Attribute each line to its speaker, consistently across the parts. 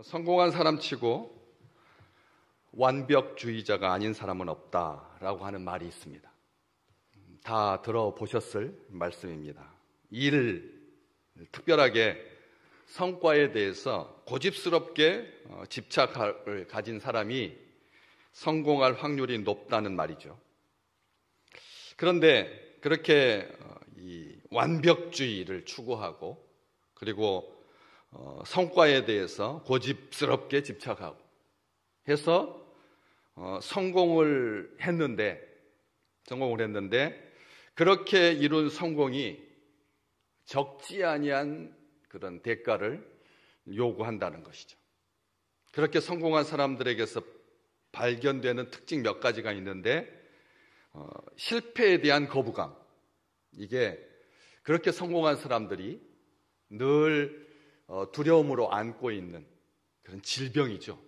Speaker 1: 성공한 사람치고 완벽주의자가 아닌 사람은 없다라고 하는 말이 있습니다. 다 들어보셨을 말씀입니다. 일을 특별하게 성과에 대해서 고집스럽게 집착을 가진 사람이 성공할 확률이 높다는 말이죠. 그런데 그렇게 이 완벽주의를 추구하고 그리고 성과에 대해서 고집스럽게 집착하고 해서 성공을 했는데 그렇게 이룬 성공이 적지 아니한 그런 대가를 요구한다는 것이죠. 그렇게 성공한 사람들에게서 발견되는 특징 몇 가지가 있는데 실패에 대한 거부감, 이게 그렇게 성공한 사람들이 늘 두려움으로 안고 있는 그런 질병이죠.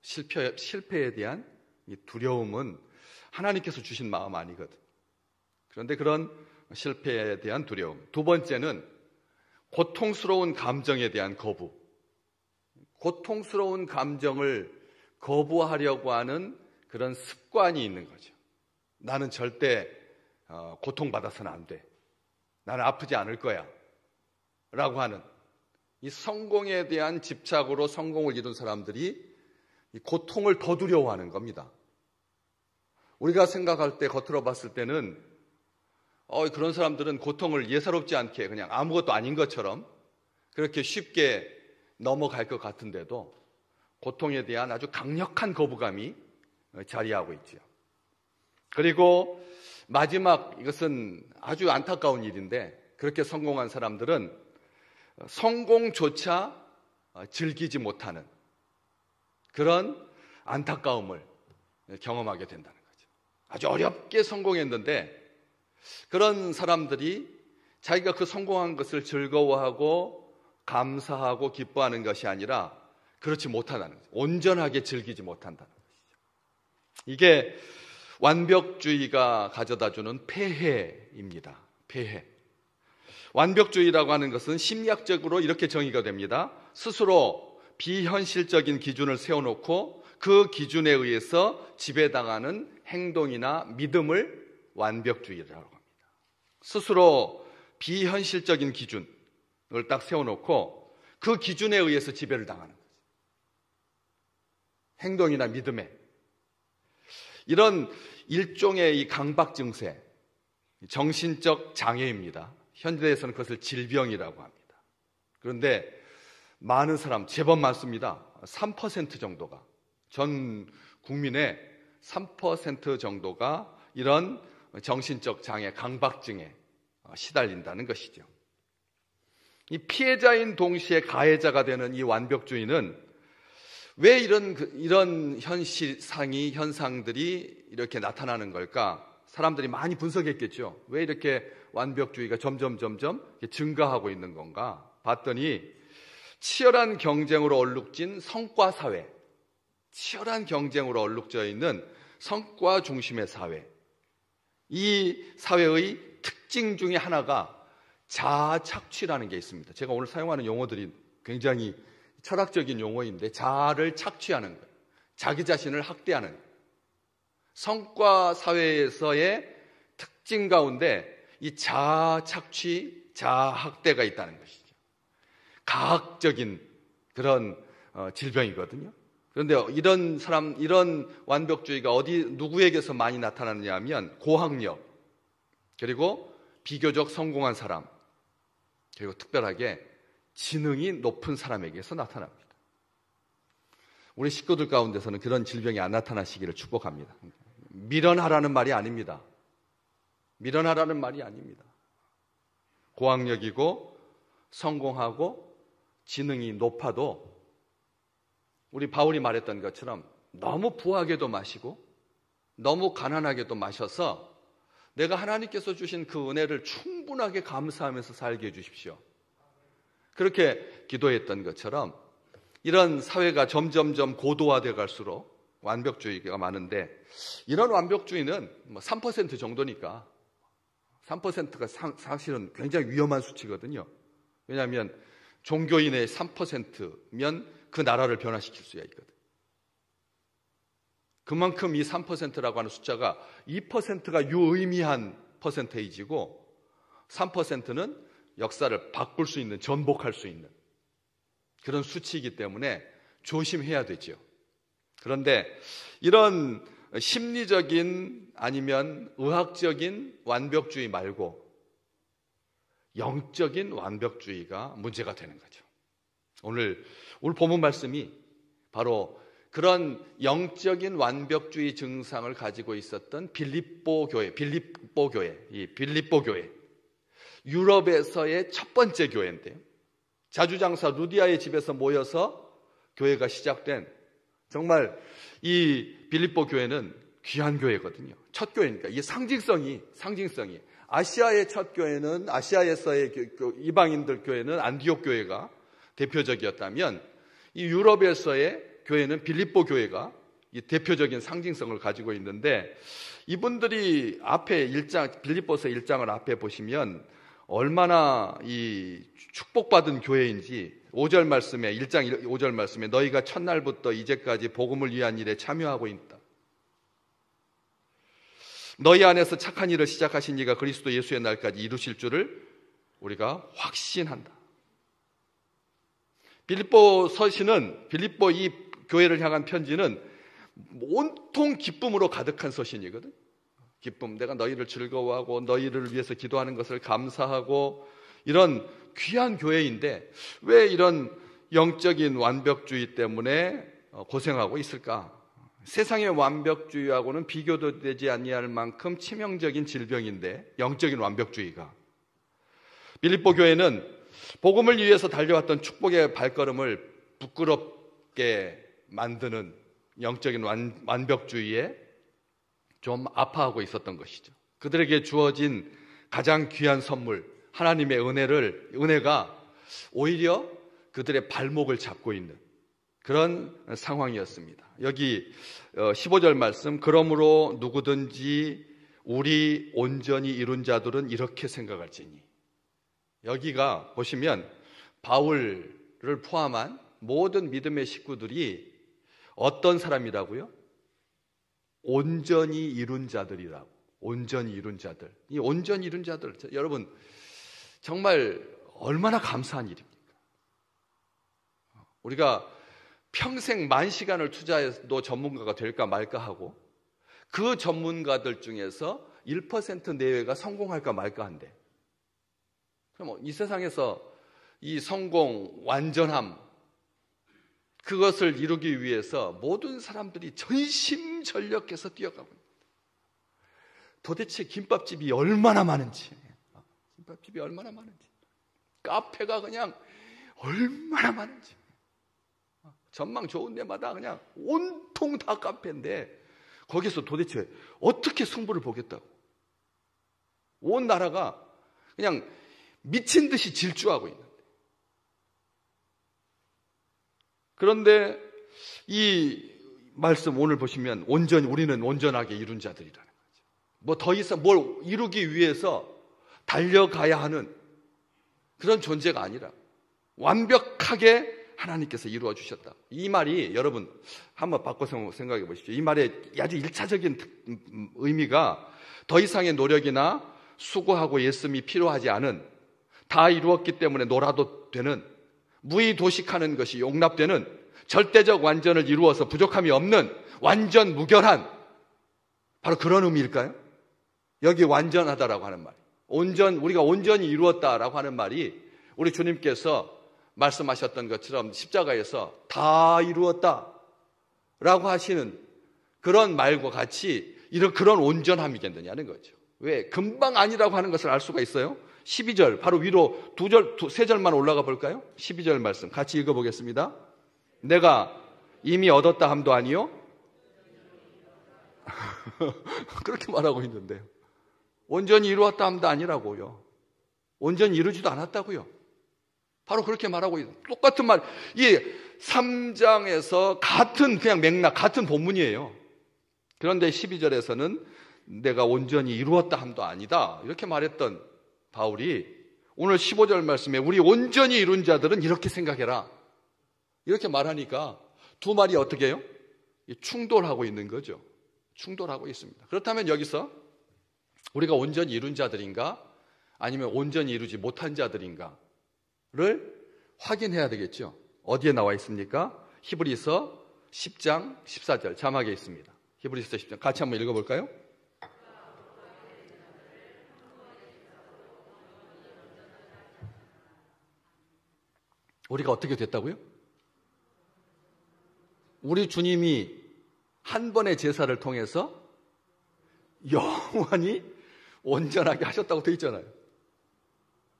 Speaker 1: 실패에 대한 이 두려움은 하나님께서 주신 마음 아니거든. 그런데 그런 실패에 대한 두려움. 두 번째는 고통스러운 감정에 대한 거부. 고통스러운 감정을 거부하려고 하는 그런 습관이 있는 거죠. 나는 절대 고통받아서는 안 돼. 나는 아프지 않을 거야. 라고 하는 이 성공에 대한 집착으로 성공을 이룬 사람들이 이 고통을 더 두려워하는 겁니다. 우리가 생각할 때 겉으로 봤을 때는 그런 사람들은 고통을 예사롭지 않게 그냥 아무것도 아닌 것처럼 그렇게 쉽게 넘어갈 것 같은데도 고통에 대한 아주 강력한 거부감이 자리하고 있죠. 그리고 마지막, 이것은 아주 안타까운 일인데 그렇게 성공한 사람들은 성공조차 즐기지 못하는 그런 안타까움을 경험하게 된다는 거죠. 아주 어렵게 성공했는데 그런 사람들이 자기가 그 성공한 것을 즐거워하고 감사하고 기뻐하는 것이 아니라 그렇지 못한다는 거죠. 온전하게 즐기지 못한다는 것이죠. 이게 완벽주의가 가져다주는 폐해입니다. 폐해. 완벽주의라고 하는 것은 심리학적으로 이렇게 정의가 됩니다. 스스로 비현실적인 기준을 세워놓고 그 기준에 의해서 지배당하는 행동이나 믿음을 완벽주의라고 합니다. 스스로 비현실적인 기준을 딱 세워놓고 그 기준에 의해서 지배를 당하는 거죠. 행동이나 믿음에. 이런 일종의 이 강박 증세, 정신적 장애입니다. 현대에서는 그것을 질병이라고 합니다. 그런데 많은 사람, 제법 많습니다. 3% 정도가, 전 국민의 3% 정도가 이런 정신적 장애, 강박증에 시달린다는 것이죠. 이 피해자인 동시에 가해자가 되는 이 완벽주의는 왜 이런 현상들이 이렇게 나타나는 걸까? 사람들이 많이 분석했겠죠. 왜 이렇게 완벽주의가 점점 증가하고 있는 건가? 봤더니 치열한 경쟁으로 얼룩진 성과 사회, 치열한 경쟁으로 얼룩져 있는 성과 중심의 사회, 이 사회의 특징 중에 하나가 자아 착취라는 게 있습니다. 제가 오늘 사용하는 용어들이 굉장히 철학적인 용어인데 자아를 착취하는 거예요. 자기 자신을 학대하는 거예요. 성과 사회에서의 특징 가운데 이 자아 착취, 자아 학대가 있다는 것이죠. 가학적인 그런 질병이거든요. 그런데 이런 완벽주의가 누구에게서 많이 나타나느냐 하면 고학력, 그리고 비교적 성공한 사람, 그리고 특별하게 지능이 높은 사람에게서 나타납니다. 우리 식구들 가운데서는 그런 질병이 안 나타나시기를 축복합니다. 미련하라는 말이 아닙니다. 미련하라는 말이 아닙니다. 고학력이고 성공하고 지능이 높아도 우리 바울이 말했던 것처럼 너무 부하게도 마시고 너무 가난하게도 마셔서 내가 하나님께서 주신 그 은혜를 충분하게 감사하면서 살게 해주십시오. 그렇게 기도했던 것처럼 이런 사회가 점점점 고도화돼 갈수록 완벽주의가 많은데 이런 완벽주의는 3% 정도니까 3%가 사실은 굉장히 위험한 수치거든요. 왜냐하면 종교인의 3%면 그 나라를 변화시킬 수가 있거든. 그만큼 이 3%라고 하는 숫자가 2%가 유의미한 퍼센테이지고 3%는 역사를 바꿀 수 있는, 전복할 수 있는 그런 수치이기 때문에 조심해야 되죠. 그런데 이런 심리적인 아니면 의학적인 완벽주의 말고 영적인 완벽주의가 문제가 되는 거죠. 오늘 본문 말씀이 바로 그런 영적인 완벽주의 증상을 가지고 있었던 빌립보 교회, 이 빌립보 교회, 유럽에서의 첫 번째 교회인데요. 자주장사 루디아의 집에서 모여서 교회가 시작된, 정말 이 빌립보 교회는 귀한 교회거든요. 첫 교회니까 이 상징성이 아시아의 첫 교회는, 아시아에서의 이방인들 교회는 안디옥 교회가 대표적이었다면 이 유럽에서의 교회는 빌립보 교회가 이 대표적인 상징성을 가지고 있는데, 이분들이 앞에 1장, 빌립보서 1장을 앞에 보시면 얼마나 이 축복받은 교회인지 5절 말씀에, 1장 5절 말씀에 너희가 첫날부터 이제까지 복음을 위한 일에 참여하고 있다. 너희 안에서 착한 일을 시작하신 이가 그리스도 예수의 날까지 이루실 줄을 우리가 확신한다. 빌립보 서신은, 빌립보 이 교회를 향한 편지는 온통 기쁨으로 가득한 서신이거든. 기쁨, 내가 너희를 즐거워하고 너희를 위해서 기도하는 것을 감사하고, 이런 귀한 교회인데 왜 이런 영적인 완벽주의 때문에 고생하고 있을까? 세상의 완벽주의하고는 비교도 되지 아니할 만큼 치명적인 질병인데, 영적인 완벽주의가. 빌립보 교회는 복음을 위해서 달려왔던 축복의 발걸음을 부끄럽게 만드는 영적인 완벽주의에 좀 아파하고 있었던 것이죠. 그들에게 주어진 가장 귀한 선물, 하나님의 은혜가 오히려 그들의 발목을 잡고 있는 그런 상황이었습니다. 여기 15절 말씀, 그러므로 누구든지 우리 온전히 이룬 자들은 이렇게 생각할지니. 여기가 보시면 바울을 포함한 모든 믿음의 식구들이 어떤 사람이라고요? 온전히 이룬 자들이라고. 온전히 이룬 자들. 이 온전히 이룬 자들, 여러분 정말 얼마나 감사한 일입니까? 우리가 평생 10,000시간을 투자해도 전문가가 될까 말까 하고, 그 전문가들 중에서 1% 내외가 성공할까 말까 한데, 그럼 이 세상에서 이 성공, 완전함, 그것을 이루기 위해서 모든 사람들이 전심전력해서 뛰어가고 있습니다. 도대체 김밥집이 얼마나 많은지, 카페가 그냥 얼마나 많은지, 전망 좋은 데마다 그냥 온통 다 카페인데 거기서 도대체 어떻게 승부를 보겠다고. 온 나라가 그냥 미친 듯이 질주하고 있는데, 그런데 이 말씀 오늘 보시면 우리는 온전하게 이룬 자들이라는 거죠. 뭐 더 이상 뭘 이루기 위해서 달려가야 하는 그런 존재가 아니라 완벽하게 하나님께서 이루어 주셨다. 이 말이, 여러분 한번 바꿔서 생각해 보십시오. 이 말의 아주 1차적인 의미가 더 이상의 노력이나 수고하고 애씀이 필요하지 않은, 다 이루었기 때문에 놀아도 되는, 무의도식하는 것이 용납되는 절대적 완전을 이루어서 부족함이 없는 완전 무결한, 바로 그런 의미일까요? 여기 완전하다라고 하는 말, 우리가 온전히 이루었다라고 하는 말이 우리 주님께서 말씀하셨던 것처럼 십자가에서 다 이루었다라고 하시는 그런 말과 같이 그런 온전함이겠느냐는 거죠. 왜? 금방 아니라고 하는 것을 알 수가 있어요. 12절, 바로 위로 3절만 올라가 볼까요? 12절 말씀 같이 읽어보겠습니다. 내가 이미 얻었다 함도 아니요? 그렇게 말하고 있는데요. 온전히 이루었다 함도 아니라고요. 온전히 이루지도 않았다고요. 바로 그렇게 말하고 있어요. 똑같은 말, 이 3장에서 같은 그냥 맥락, 같은 본문이에요. 그런데 12절에서는 내가 온전히 이루었다 함도 아니다, 이렇게 말했던 바울이 오늘 15절 말씀에 우리 온전히 이룬 자들은 이렇게 생각해라, 이렇게 말하니까 두 말이 어떻게 해요? 충돌하고 있는 거죠. 충돌하고 있습니다. 그렇다면 여기서 우리가 온전히 이룬 자들인가 아니면 온전히 이루지 못한 자들인가를 확인해야 되겠죠. 어디에 나와 있습니까? 히브리서 10장 14절 자막에 있습니다. 히브리서 10장 같이 한번 읽어볼까요? 우리가 어떻게 됐다고요? 우리 주님이 한 번의 제사를 통해서 영원히 온전하게 하셨다고 되어 있잖아요.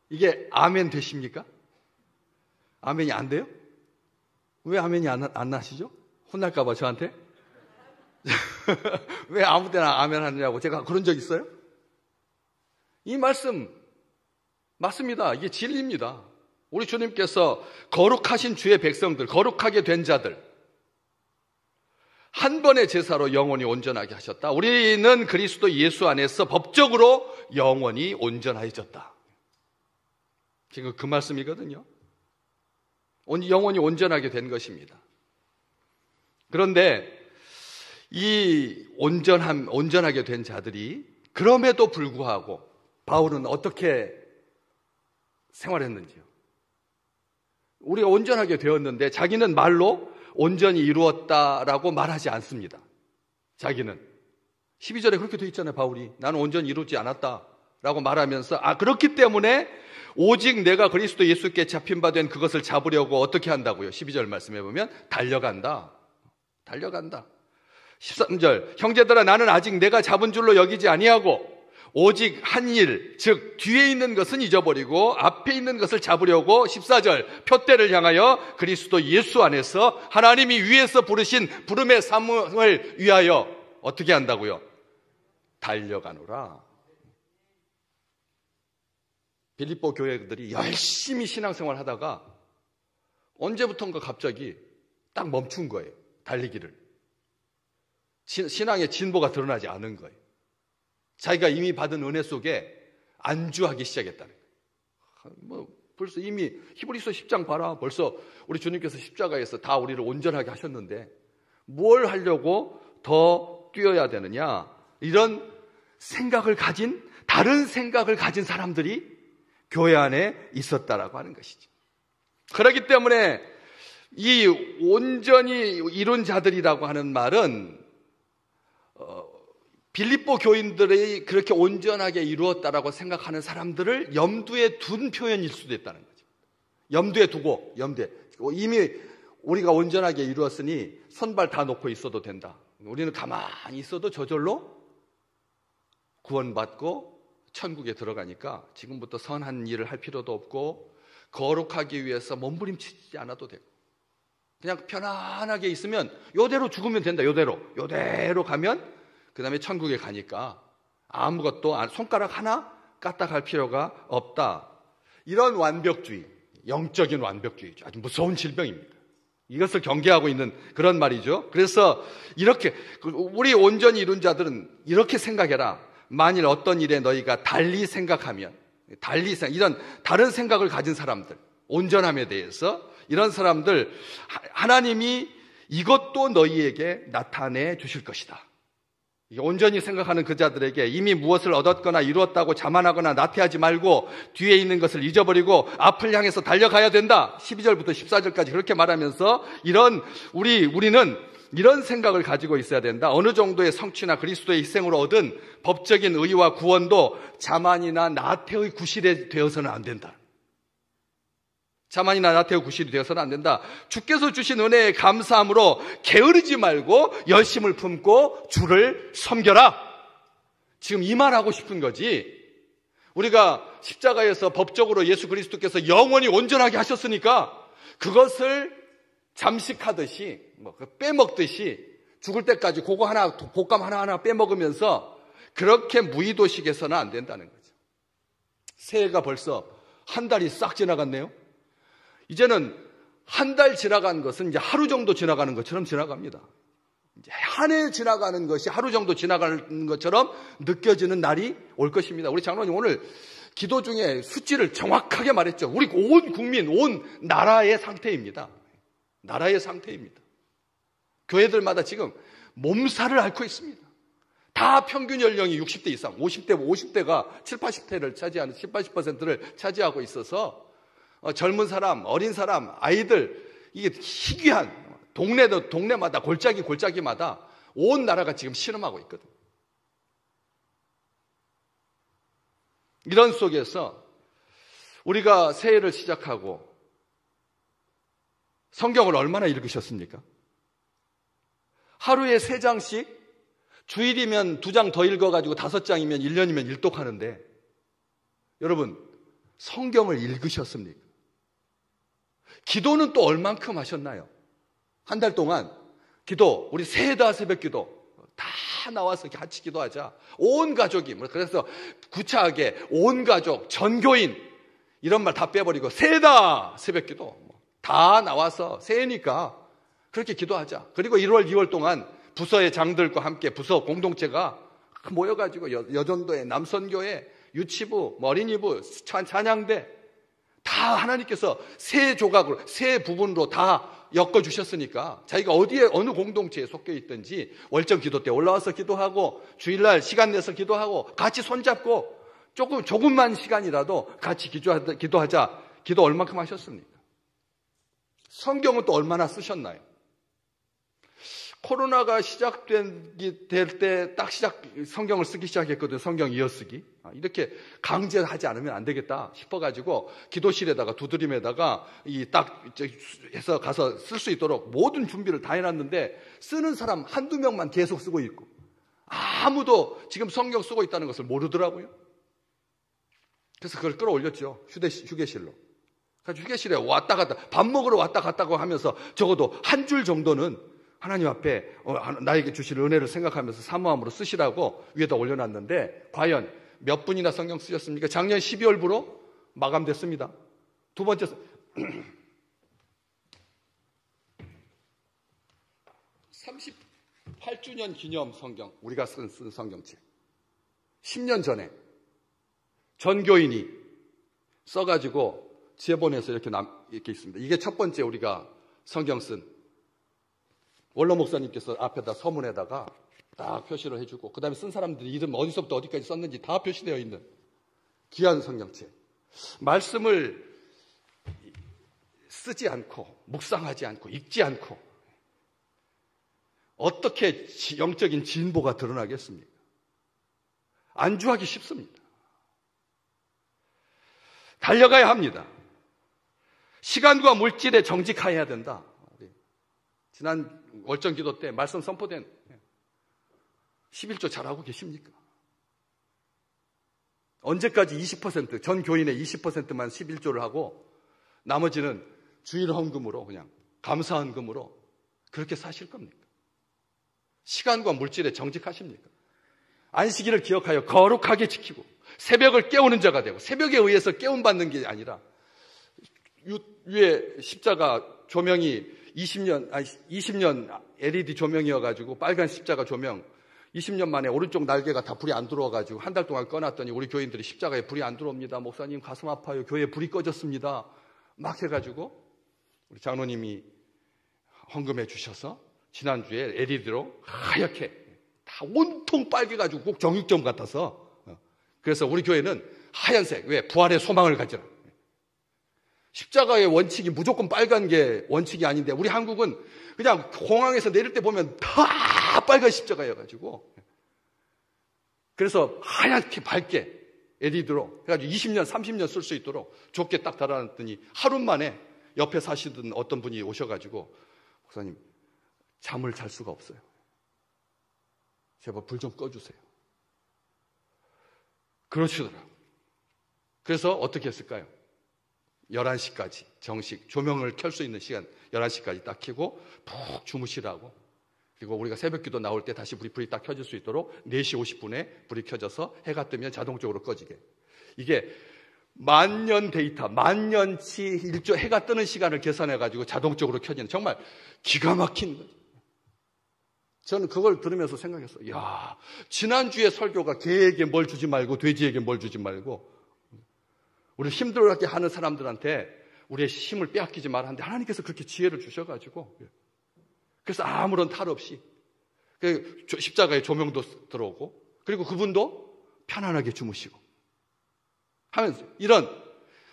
Speaker 1: 이게 아멘 되십니까? 아멘이 안 돼요? 왜 아멘이 안 나시죠? 혼날까봐 저한테? 왜 아무 때나 아멘 하느냐고 제가 그런 적 있어요? 이 말씀 맞습니다. 이게 진리입니다. 우리 주님께서 거룩하신 주의 백성들, 거룩하게 된 자들 한 번의 제사로 영원히 온전하게 하셨다. 우리는 그리스도 예수 안에서 법적으로 영원히 온전해졌다. 지금 그 말씀이거든요. 영원히 온전하게 된 것입니다. 그런데 이 온전하게 된 자들이 그럼에도 불구하고 바울은 어떻게 생활했는지요. 우리가 온전하게 되었는데 자기는 말로 온전히 이루었다라고 말하지 않습니다. 자기는 12절에 그렇게 되어 있잖아요. 바울이 나는 온전히 이루지 않았다라고 말하면서 그렇기 때문에 오직 내가 그리스도 예수께 잡힌 바 된 그것을 잡으려고 어떻게 한다고요? 12절 말씀해 보면 달려간다. 13절 형제들아 나는 아직 내가 잡은 줄로 여기지 아니하고 오직 한 일, 즉 뒤에 있는 것은 잊어버리고 앞에 있는 것을 잡으려고 14절 표대를 향하여 그리스도 예수 안에서 하나님이 위에서 부르신 부름의 사명을 위하여 어떻게 한다고요? 달려가노라. 빌립보 교회들이 열심히 신앙생활 하다가 언제부턴가 갑자기 딱 멈춘 거예요. 달리기를. 신앙의 진보가 드러나지 않은 거예요. 자기가 이미 받은 은혜 속에 안주하기 시작했다는 거예요. 벌써 이미 히브리서 10장 봐라. 벌써 우리 주님께서 십자가에서 다 우리를 온전하게 하셨는데 뭘 하려고 더 뛰어야 되느냐. 이런 생각을 가진 다른 생각을 가진 사람들이 교회 안에 있었다라고 하는 것이죠. 그렇기 때문에 이 온전히 이룬 자들이라고 하는 말은 빌립보 교인들이 그렇게 온전하게 이루었다라고 생각하는 사람들을 염두에 둔 표현일 수도 있다는 거죠. 염두에 두고 이미 우리가 온전하게 이루었으니 손발 다 놓고 있어도 된다. 우리는 가만히 있어도 저절로 구원받고 천국에 들어가니까 지금부터 선한 일을 할 필요도 없고 거룩하기 위해서 몸부림치지 않아도 되고 그냥 편안하게 있으면 요대로 죽으면 된다. 요대로 가면 그 다음에 천국에 가니까 아무것도 손가락 하나 까딱할 필요가 없다. 이런 완벽주의, 영적인 완벽주의죠. 아주 무서운 질병입니다. 이것을 경계하고 있는 그런 말이죠. 그래서 이렇게 우리 온전히 이룬 자들은 이렇게 생각해라. 만일 어떤 일에 너희가 달리 생각하면 이런 다른 생각을 가진 사람들, 온전함에 대해서 이런 사람들 하나님이 이것도 너희에게 나타내 주실 것이다. 온전히 생각하는 그 자들에게 이미 무엇을 얻었거나 이루었다고 자만하거나 나태하지 말고 뒤에 있는 것을 잊어버리고 앞을 향해서 달려가야 된다. 12절부터 14절까지 그렇게 말하면서 우리는 이런 생각을 가지고 있어야 된다. 어느 정도의 성취나 그리스도의 희생으로 얻은 법적인 의와 구원도 자만이나 나태의 구실이 되어서는 안 된다. 자만이나 나태의 구실이 되어서는 안 된다. 주께서 주신 은혜에 감사함으로 게으르지 말고 열심을 품고 주를 섬겨라. 지금 이 말하고 싶은 거지. 우리가 십자가에서 법적으로 예수 그리스도께서 영원히 온전하게 하셨으니까 그것을 잠식하듯이 빼먹듯이 죽을 때까지 그거 하나 곶감 하나하나 빼먹으면서 그렇게 무의도식해서는 안 된다는 거죠. 새해가 벌써 한 달이 싹 지나갔네요. 이제는 한 달 지나간 것은 이제 하루 정도 지나가는 것처럼 지나갑니다. 이제 한 해 지나가는 것이 하루 정도 지나가는 것처럼 느껴지는 날이 올 것입니다. 우리 장로님 오늘 기도 중에 수치를 정확하게 말했죠. 우리 온 국민, 온 나라의 상태입니다. 나라의 상태입니다. 교회들마다 지금 몸살을 앓고 있습니다. 다 평균 연령이 60대 이상, 50대가 7, 80대를 차지하는 7, 80%를 차지하고 있어서 젊은 사람, 어린 사람, 아이들, 이게 희귀한 동네마다 골짜기마다 온 나라가 지금 신음하고 있거든. 이런 속에서 우리가 새해를 시작하고 성경을 얼마나 읽으셨습니까? 하루에 3장씩, 주일이면 2장 더 읽어가지고 5장이면 1년이면 일독하는데, 여러분 성경을 읽으셨습니까? 기도는 또 얼만큼 하셨나요? 한 달 동안 기도, 우리 새해다 새벽 기도 다 나와서 같이 기도하자. 온 가족이, 그래서 구차하게 온 가족, 전교인 이런 말 다 빼버리고 새해다 새벽 기도 다 나와서 새해니까 그렇게 기도하자. 그리고 1월, 2월 동안 부서의 장들과 함께 부서 공동체가 모여가지고 여전도회, 남선교회, 유치부, 어린이부, 찬양대 다 하나님께서 새 조각으로, 새 부분으로 다 엮어주셨으니까 자기가 어디에 어느 공동체에 속해 있든지 월정 기도 때 올라와서 기도하고 주일날 시간 내서 기도하고 같이 손잡고 조금만 시간이라도 같이 기도하자. 기도 얼만큼 하셨습니까? 성경은 또 얼마나 쓰셨나요? 코로나가 시작될 때 딱 성경을 쓰기 시작했거든요. 성경 이어쓰기. 이렇게 강제하지 않으면 안 되겠다 싶어가지고 기도실에다가 두드림에다가 딱 해서 가서 쓸 수 있도록 모든 준비를 다 해놨는데 쓰는 사람 한두 명만 계속 쓰고 있고 아무도 지금 성경 쓰고 있다는 것을 모르더라고요. 그래서 그걸 끌어올렸죠. 휴게실로. 그래서 휴게실에 왔다 갔다 밥 먹으러 왔다 갔다고 하면서 적어도 한 줄 정도는 하나님 앞에 나에게 주실 은혜를 생각하면서 사모함으로 쓰시라고 위에다 올려놨는데 과연 몇 분이나 성경 쓰셨습니까? 작년 12월부로 마감됐습니다. 두 번째 38주년 기념 성경, 우리가 쓴 성경책 10년 전에 전교인이 써가지고 지혜본에서 이렇게 있습니다. 이게 첫 번째 우리가 성경 쓴 원로 목사님께서 앞에다 서문에다가 딱 표시를 해주고 그 다음에 쓴 사람들이 이름 어디서부터 어디까지 썼는지 다 표시되어 있는 귀한 성경책. 말씀을 쓰지 않고 묵상하지 않고 읽지 않고 어떻게 영적인 진보가 드러나겠습니까? 안주하기 쉽습니다. 달려가야 합니다. 시간과 물질에 정직해야 된다. 지난 월정 기도 때 말씀 선포된 11조 잘하고 계십니까? 언제까지 20%, 전 교인의 20%만 11조를 하고 나머지는 주일 헌금으로 그냥 감사 헌금으로 그렇게 사실 겁니까? 시간과 물질에 정직하십니까? 안식일을 기억하여 거룩하게 지키고 새벽을 깨우는 자가 되고 새벽에 의해서 깨움받는 게 아니라 위에 십자가 조명이 20년 LED 조명이어가지고 빨간 십자가 조명 20년 만에 오른쪽 날개가 다 불이 안 들어와가지고 한 달 동안 꺼놨더니 우리 교인들이 십자가에 불이 안 들어옵니다. 목사님 가슴 아파요. 교회에 불이 꺼졌습니다. 막 해가지고 우리 장로님이 헌금해 주셔서 지난주에 LED로 하얗게 다 온통 빨개가지고 꼭 정육점 같아서 그래서 우리 교회는 하얀색, 왜? 부활의 소망을 가지라. 십자가의 원칙이 무조건 빨간 게 원칙이 아닌데 우리 한국은 그냥 공항에서 내릴 때 보면 다 빨간 십자가여가지고 그래서 하얗게 밝게 LED로 해가지고 20년, 30년 쓸 수 있도록 좋게 딱 달아놨더니 하루 만에 옆에 사시던 어떤 분이 오셔가지고 목사님 잠을 잘 수가 없어요. 제발 불 좀 꺼주세요. 그러시더라고요. 그래서 어떻게 했을까요? 11시까지 정식 조명을 켤 수 있는 시간 11시까지 딱 켜고 푹 주무시라고. 그리고 우리가 새벽기도 나올 때 다시 불이 딱 켜질 수 있도록 4시 50분에 불이 켜져서 해가 뜨면 자동적으로 꺼지게. 이게 만년 데이터, 만년치 해가 뜨는 시간을 계산해가지고 자동적으로 켜지는 정말 기가 막힌 거죠. 저는 그걸 들으면서 생각했어요. 야, 지난주에 설교가 개에게 뭘 주지 말고 돼지에게 뭘 주지 말고 우리 힘들게 하는 사람들한테 우리의 힘을 빼앗기지 말았는데 하나님께서 그렇게 지혜를 주셔가지고 그래서 아무런 탈 없이 십자가에 조명도 들어오고 그리고 그분도 편안하게 주무시고 하면서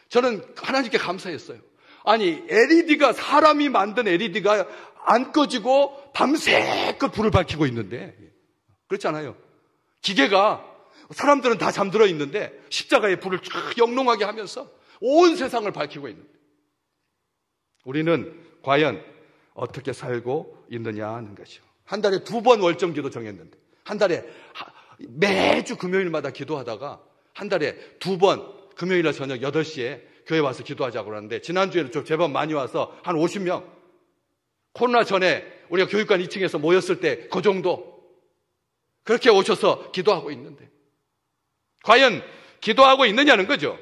Speaker 1: 저는 하나님께 감사했어요. 아니 LED가 사람이 만든 LED가 안 꺼지고 밤새껏 불을 밝히고 있는데 그렇잖아요. 기계가 사람들은 다 잠들어 있는데 십자가에 불을 쫙 영롱하게 하면서 온 세상을 밝히고 있는데 우리는 과연 어떻게 살고 있느냐 하는 것이죠. 한 달에 2번 월정기도 정했는데 한 달에 매주 금요일마다 기도하다가 한 달에 2번 금요일날 저녁 8시에 교회 와서 기도하자고 그러는데 지난주에는 좀 제법 많이 와서 한 50명 코로나 전에 우리가 교육관 2층에서 모였을 때 그 정도 그렇게 오셔서 기도하고 있는데 과연 기도하고 있느냐는 거죠.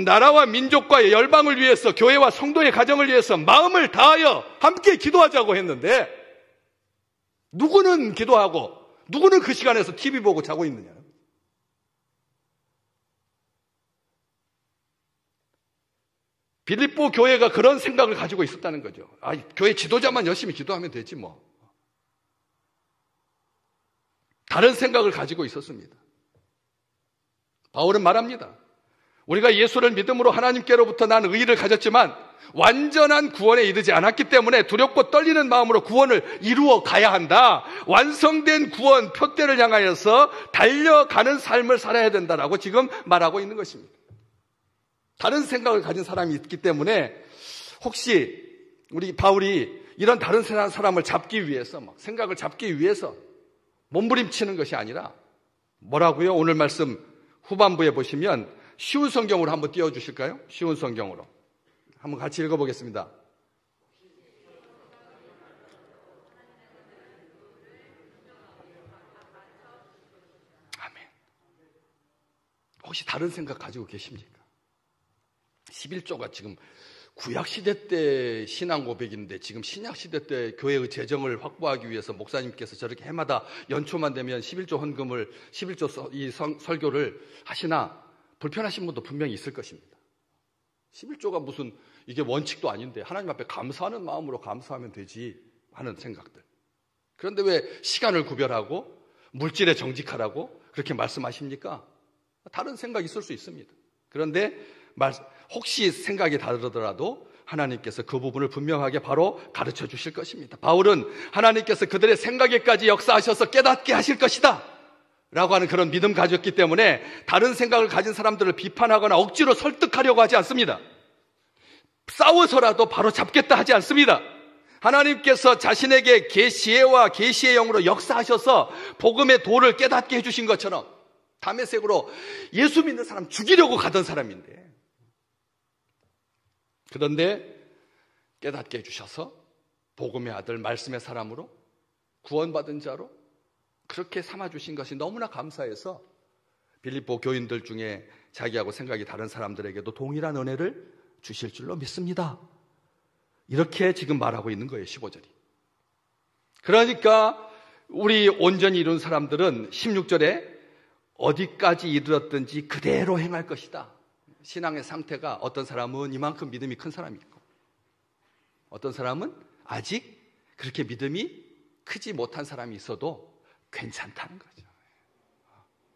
Speaker 1: 나라와 민족과 열방을 위해서 교회와 성도의 가정을 위해서 마음을 다하여 함께 기도하자고 했는데 누구는 기도하고 누구는 그 시간에서 TV 보고 자고 있느냐. 빌립보 교회가 그런 생각을 가지고 있었다는 거죠. 교회 지도자만 열심히 기도하면 되지 뭐. 다른 생각을 가지고 있었습니다. 바울은 말합니다. 우리가 예수를 믿음으로 하나님께로부터 난 의의를 가졌지만 완전한 구원에 이르지 않았기 때문에 두렵고 떨리는 마음으로 구원을 이루어 가야 한다. 완성된 구원 표대를 향하여서 달려가는 삶을 살아야 된다라고 지금 말하고 있는 것입니다. 다른 생각을 가진 사람이 있기 때문에 혹시 우리 바울이 이런 다른 사람을 잡기 위해서 생각을 잡기 위해서 몸부림치는 것이 아니라 뭐라고요? 오늘 말씀 후반부에 보시면 쉬운 성경으로 한번 띄워주실까요? 쉬운 성경으로 한번 같이 읽어보겠습니다. 아멘. 혹시 다른 생각 가지고 계십니까? 11조가 지금 구약시대 때 신앙 고백인데 지금 신약시대 때 교회의 재정을 확보하기 위해서 목사님께서 저렇게 해마다 연초만 되면 11조 헌금을 11조 이 설교를 하시나 불편하신 분도 분명히 있을 것입니다. 11조가 무슨 이게 원칙도 아닌데 하나님 앞에 감사하는 마음으로 감사하면 되지 하는 생각들. 그런데 왜 시간을 구별하고 물질에 정직하라고 그렇게 말씀하십니까? 다른 생각이 있을 수 있습니다. 그런데 혹시 생각이 다르더라도 하나님께서 그 부분을 분명하게 바로 가르쳐 주실 것입니다. 바울은 하나님께서 그들의 생각에까지 역사하셔서 깨닫게 하실 것이다 라고 하는 그런 믿음 가졌기 때문에 다른 생각을 가진 사람들을 비판하거나 억지로 설득하려고 하지 않습니다. 싸워서라도 바로 잡겠다 하지 않습니다. 하나님께서 자신에게 계시와 계시의 영으로 역사하셔서 복음의 도를 깨닫게 해주신 것처럼 다메섹으로 예수 믿는 사람 죽이려고 가던 사람인데 그런데 깨닫게 해주셔서 복음의 아들 말씀의 사람으로 구원받은 자로 그렇게 삼아주신 것이 너무나 감사해서 빌립보 교인들 중에 자기하고 생각이 다른 사람들에게도 동일한 은혜를 주실 줄로 믿습니다. 이렇게 지금 말하고 있는 거예요. 15절이. 그러니까 우리 온전히 이룬 사람들은 16절에 어디까지 이르렀든지 그대로 행할 것이다. 신앙의 상태가 어떤 사람은 이만큼 믿음이 큰 사람이 있고 어떤 사람은 아직 그렇게 믿음이 크지 못한 사람이 있어도 괜찮다는 거죠.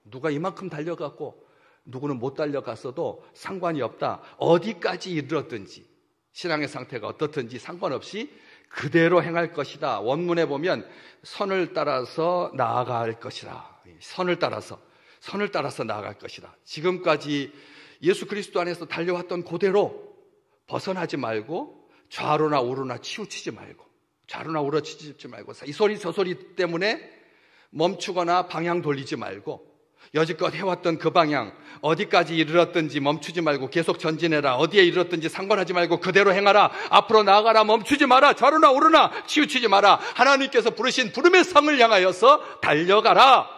Speaker 1: 누가 이만큼 달려갔고 누구는 못 달려갔어도 상관이 없다. 어디까지 이르렀든지 신앙의 상태가 어떻든지 상관없이 그대로 행할 것이다. 원문에 보면 선을 따라서 나아갈 것이다. 선을 따라서 나아갈 것이다. 지금까지 예수 그리스도 안에서 달려왔던 그대로 벗어나지 말고 좌로나 우로나 치우치지 말고 좌로나 우로 치우치지 말고 이 소리 저 소리 때문에 멈추거나 방향 돌리지 말고 여지껏 해왔던 그 방향 어디까지 이르렀든지 멈추지 말고 계속 전진해라. 어디에 이르렀든지 상관하지 말고 그대로 행하라. 앞으로 나아가라. 멈추지 마라. 좌로나 우로나 치우치지 마라. 하나님께서 부르신 부름의 상을 향하여서 달려가라.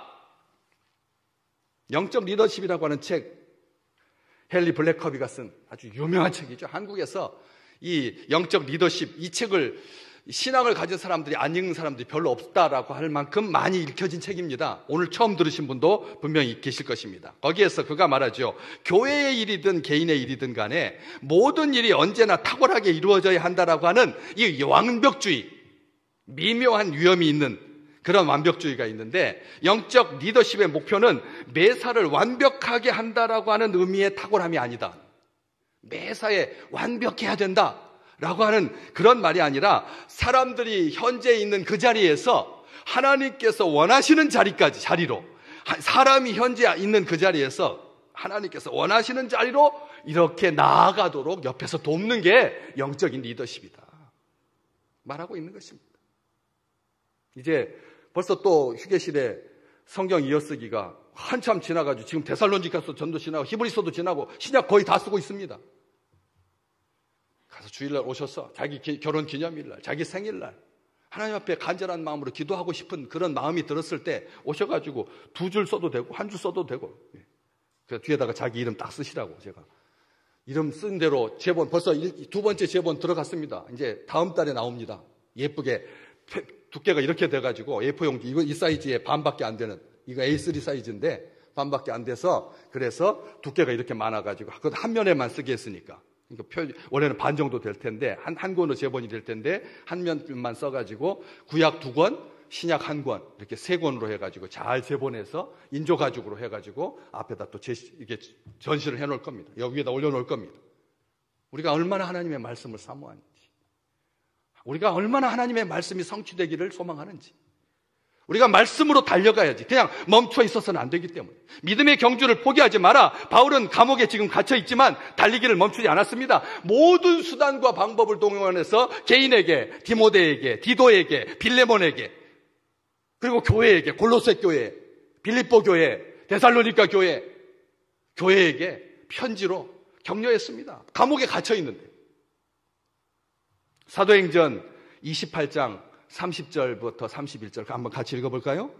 Speaker 1: 영적 리더십이라고 하는 책 헨리 블랙커비가 쓴 아주 유명한 책이죠. 한국에서 이 영적 리더십 이 책을 신앙을 가진 사람들이 안 읽는 사람들이 별로 없다라고 할 만큼 많이 읽혀진 책입니다. 오늘 처음 들으신 분도 분명히 계실 것입니다. 거기에서 그가 말하죠. 교회의 일이든 개인의 일이든 간에 모든 일이 언제나 탁월하게 이루어져야 한다라고 하는 이 완벽주의, 미묘한 위험이 있는 그런 완벽주의가 있는데, 영적 리더십의 목표는 매사를 완벽하게 한다라고 하는 의미의 탁월함이 아니다. 매사에 완벽해야 된다 라고 하는 그런 말이 아니라, 사람들이 현재 있는 그 자리에서 하나님께서 원하시는 자리로, 사람이 현재 있는 그 자리에서 하나님께서 원하시는 자리로 이렇게 나아가도록 옆에서 돕는 게 영적인 리더십이다 말하고 있는 것입니다. 이제 벌써 또 휴게실에 성경 이어쓰기가 한참 지나가지고 지금 데살로니가서 전도 지나고 히브리서도 지나고 신약 거의 다 쓰고 있습니다. 가서 주일날 오셔서 자기 결혼 기념일날, 자기 생일날 하나님 앞에 간절한 마음으로 기도하고 싶은 그런 마음이 들었을 때 오셔가지고 2줄 써도 되고 1줄 써도 되고, 그 뒤에다가 자기 이름 딱 쓰시라고 제가 이름 쓴 대로 제본 벌써 2번째 제본 들어갔습니다. 이제 다음 달에 나옵니다. 예쁘게 두께가 이렇게 돼가지고 A4 용지, 이거 이 사이즈에 반밖에 안 되는, 이거 A3 사이즈인데 반밖에 안 돼서, 그래서 두께가 이렇게 많아가지고 그것 한 면에만 쓰게 했으니까, 그러니까 원래는 반 정도 될 텐데 한 권으로 제본이 될 텐데 한 면만 써가지고 구약 2권, 신약 1권 이렇게 3권으로 해가지고 잘 제본해서 인조가죽으로 해가지고 앞에다 또 이게 전시를 해놓을 겁니다. 여기에다 올려놓을 겁니다. 우리가 얼마나 하나님의 말씀을 사모하는지, 우리가 얼마나 하나님의 말씀이 성취되기를 소망하는지, 우리가 말씀으로 달려가야지 그냥 멈춰 있어서는 안 되기 때문에. 믿음의 경주를 포기하지 마라. 바울은 감옥에 지금 갇혀 있지만 달리기를 멈추지 않았습니다. 모든 수단과 방법을 동원해서 개인에게, 디모데에게, 디도에게, 빌레몬에게, 그리고 교회에게, 골로새 교회, 빌립보 교회, 데살로니가 교회에게 편지로 격려했습니다. 감옥에 갇혀 있는데. 사도행전 28장 30절부터 31절 한번 같이 읽어볼까요?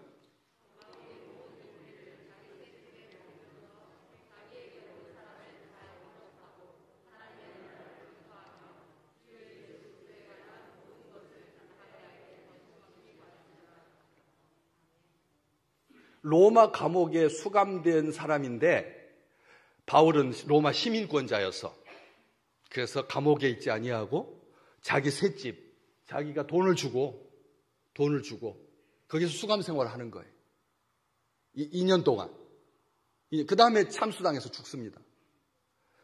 Speaker 1: 로마 감옥에 수감된 사람인데 바울은 로마 시민권자였어. 그래서 감옥에 있지 아니하고 자기 셋집, 자기가 돈을 주고 거기서 수감 생활을 하는 거예요. 2년 동안. 그 다음에 참수당해서 죽습니다.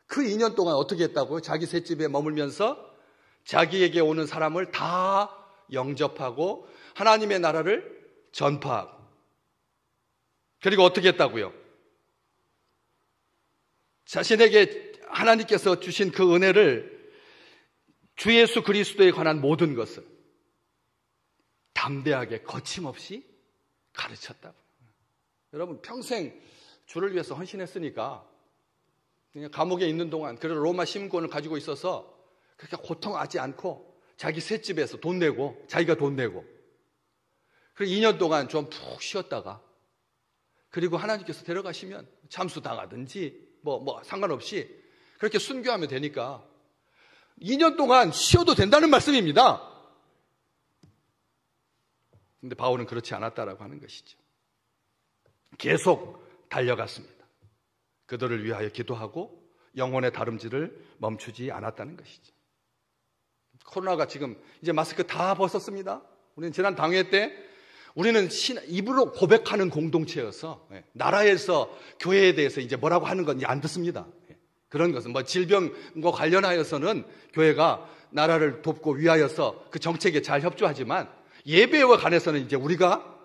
Speaker 1: 그 2년 동안 어떻게 했다고요? 자기 셋집에 머물면서 자기에게 오는 사람을 다 영접하고 하나님의 나라를 전파하고, 그리고 어떻게 했다고요? 자신에게 하나님께서 주신 그 은혜를, 주 예수 그리스도에 관한 모든 것을 담대하게 거침없이 가르쳤다고. 여러분, 평생 주를 위해서 헌신했으니까 그냥 감옥에 있는 동안, 그래서 로마 시민권을 가지고 있어서 그렇게 고통하지 않고 자기 셋집에서 돈 내고, 자기가 돈 내고, 그리고 2년 동안 좀 푹 쉬었다가, 그리고 하나님께서 데려가시면 참수당하든지 뭐 상관없이 그렇게 순교하면 되니까 2년 동안 쉬어도 된다는 말씀입니다. 근데 바울은 그렇지 않았다라고 하는 것이죠. 계속 달려갔습니다. 그들을 위하여 기도하고 영혼의 다름질을 멈추지 않았다는 것이죠. 코로나가 지금 이제 마스크 다 벗었습니다. 우리는 지난 당회 때 우리는 입으로 고백하는 공동체여서 나라에서 교회에 대해서 이제 뭐라고 하는 건 안 듣습니다. 그런 것은 뭐 질병과 관련하여서는 교회가 나라를 돕고 위하여서 그 정책에 잘 협조하지만 예배와 관해서는 이제 우리가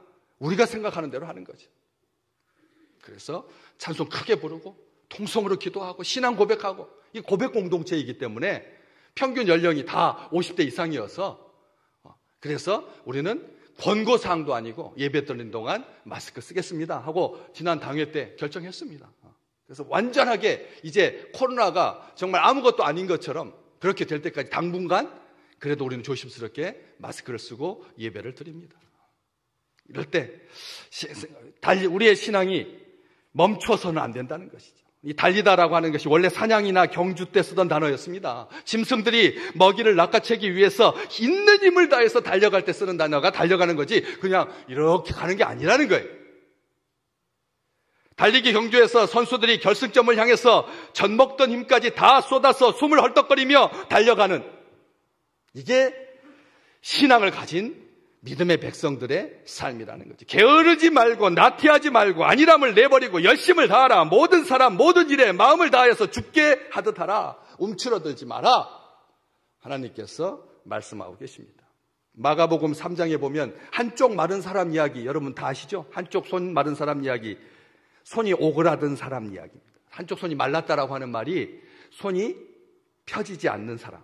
Speaker 1: 생각하는 대로 하는 거죠. 그래서 찬송 크게 부르고 통성으로 기도하고 신앙 고백하고, 이 고백 공동체이기 때문에 평균 연령이 다 50대 이상이어서, 그래서 우리는 권고사항도 아니고 예배 드리는 동안 마스크 쓰겠습니다 하고 지난 당회 때 결정했습니다. 그래서 완전하게 이제 코로나가 정말 아무것도 아닌 것처럼 그렇게 될 때까지 당분간 그래도 우리는 조심스럽게 마스크를 쓰고 예배를 드립니다. 이럴 때 우리의 신앙이 멈춰서는 안 된다는 것이죠. 이 달리다라고 하는 것이 원래 사냥이나 경주 때 쓰던 단어였습니다. 짐승들이 먹이를 낚아채기 위해서 있는 힘을 다해서 달려갈 때 쓰는 단어가 달려가는 거지 그냥 이렇게 가는 게 아니라는 거예요. 달리기 경주에서 선수들이 결승점을 향해서 젖먹던 힘까지 다 쏟아서 숨을 헐떡거리며 달려가는, 이게 신앙을 가진 믿음의 백성들의 삶이라는 거지. 게으르지 말고 나태하지 말고 안일함을 내버리고 열심을 다하라. 모든 사람 모든 일에 마음을 다해서 죽게 하듯 하라. 움츠러들지 마라. 하나님께서 말씀하고 계십니다. 마가복음 3장에 보면 한쪽 마른 사람 이야기, 여러분 다 아시죠? 한쪽 손 마른 사람 이야기, 손이 오그라든 사람 이야기입니다. 한쪽 손이 말랐다라고 하는 말이 손이 펴지지 않는 사람,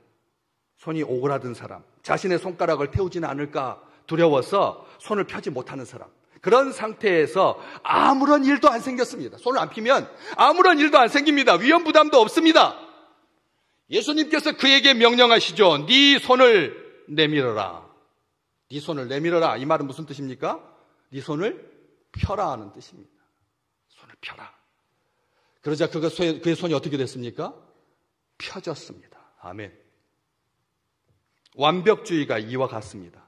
Speaker 1: 손이 오그라든 사람, 자신의 손가락을 태우지는 않을까 두려워서 손을 펴지 못하는 사람, 그런 상태에서 아무런 일도 안 생겼습니다. 손을 안 피면 아무런 일도 안 생깁니다. 위험 부담도 없습니다. 예수님께서 그에게 명령하시죠. 네 손을 내밀어라. 네 손을 내밀어라. 이 말은 무슨 뜻입니까? 네 손을 펴라 하는 뜻입니다. 손을 펴라. 그러자 그의 손이 어떻게 됐습니까? 펴졌습니다. 아멘. 완벽주의가 이와 같습니다.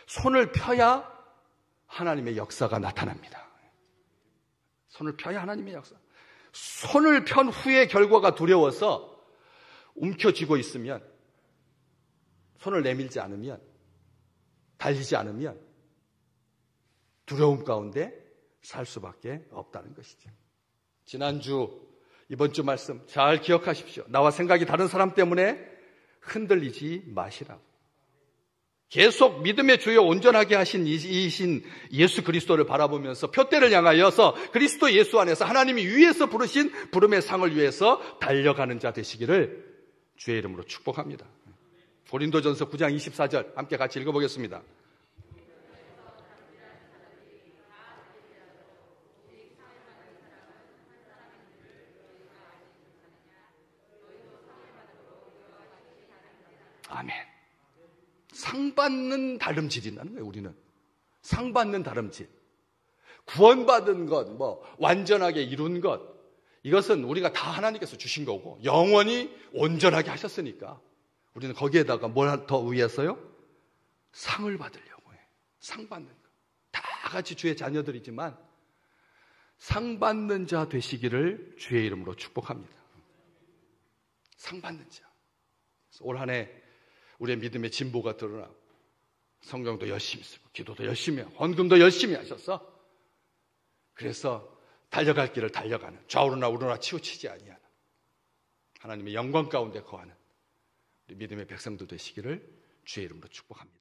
Speaker 1: 손을 펴야 하나님의 역사가 나타납니다. 손을 펴야 하나님의 역사. 손을 편 후의 결과가 두려워서 움켜쥐고 있으면, 손을 내밀지 않으면, 달리지 않으면 두려움 가운데 살 수밖에 없다는 것이죠. 지난주, 이번 주 말씀 잘 기억하십시오. 나와 생각이 다른 사람 때문에 흔들리지 마시라고. 계속 믿음의 주요 온전하게 하신 이신 예수 그리스도를 바라보면서 표대를 향하여서 그리스도 예수 안에서 하나님이 위에서 부르신 부름의 상을 위해서 달려가는 자 되시기를 주의 이름으로 축복합니다. 고린도전서 9장 24절 함께 같이 읽어보겠습니다. 아멘. 상 받는 다름질이라는 거예요. 우리는 상 받는 다름질, 구원받은 것, 완전하게 이룬 것, 이것은 우리가 다 하나님께서 주신 거고 영원히 온전하게 하셨으니까 우리는 거기에다가 뭘 더 위해서요? 상을 받으려고 해. 상 받는 것. 다 같이 주의 자녀들이지만 상 받는 자 되시기를 주의 이름으로 축복합니다. 상 받는 자. 올 한 해 우리의 믿음의 진보가 드러나고 성경도 열심히 쓰고 기도도 열심히 하고 헌금도 열심히 하셔서, 그래서 달려갈 길을 달려가는, 좌우로나 우로나 치우치지 아니하는 하나님의 영광 가운데 거하는 우리 믿음의 백성들 되시기를 주의 이름으로 축복합니다.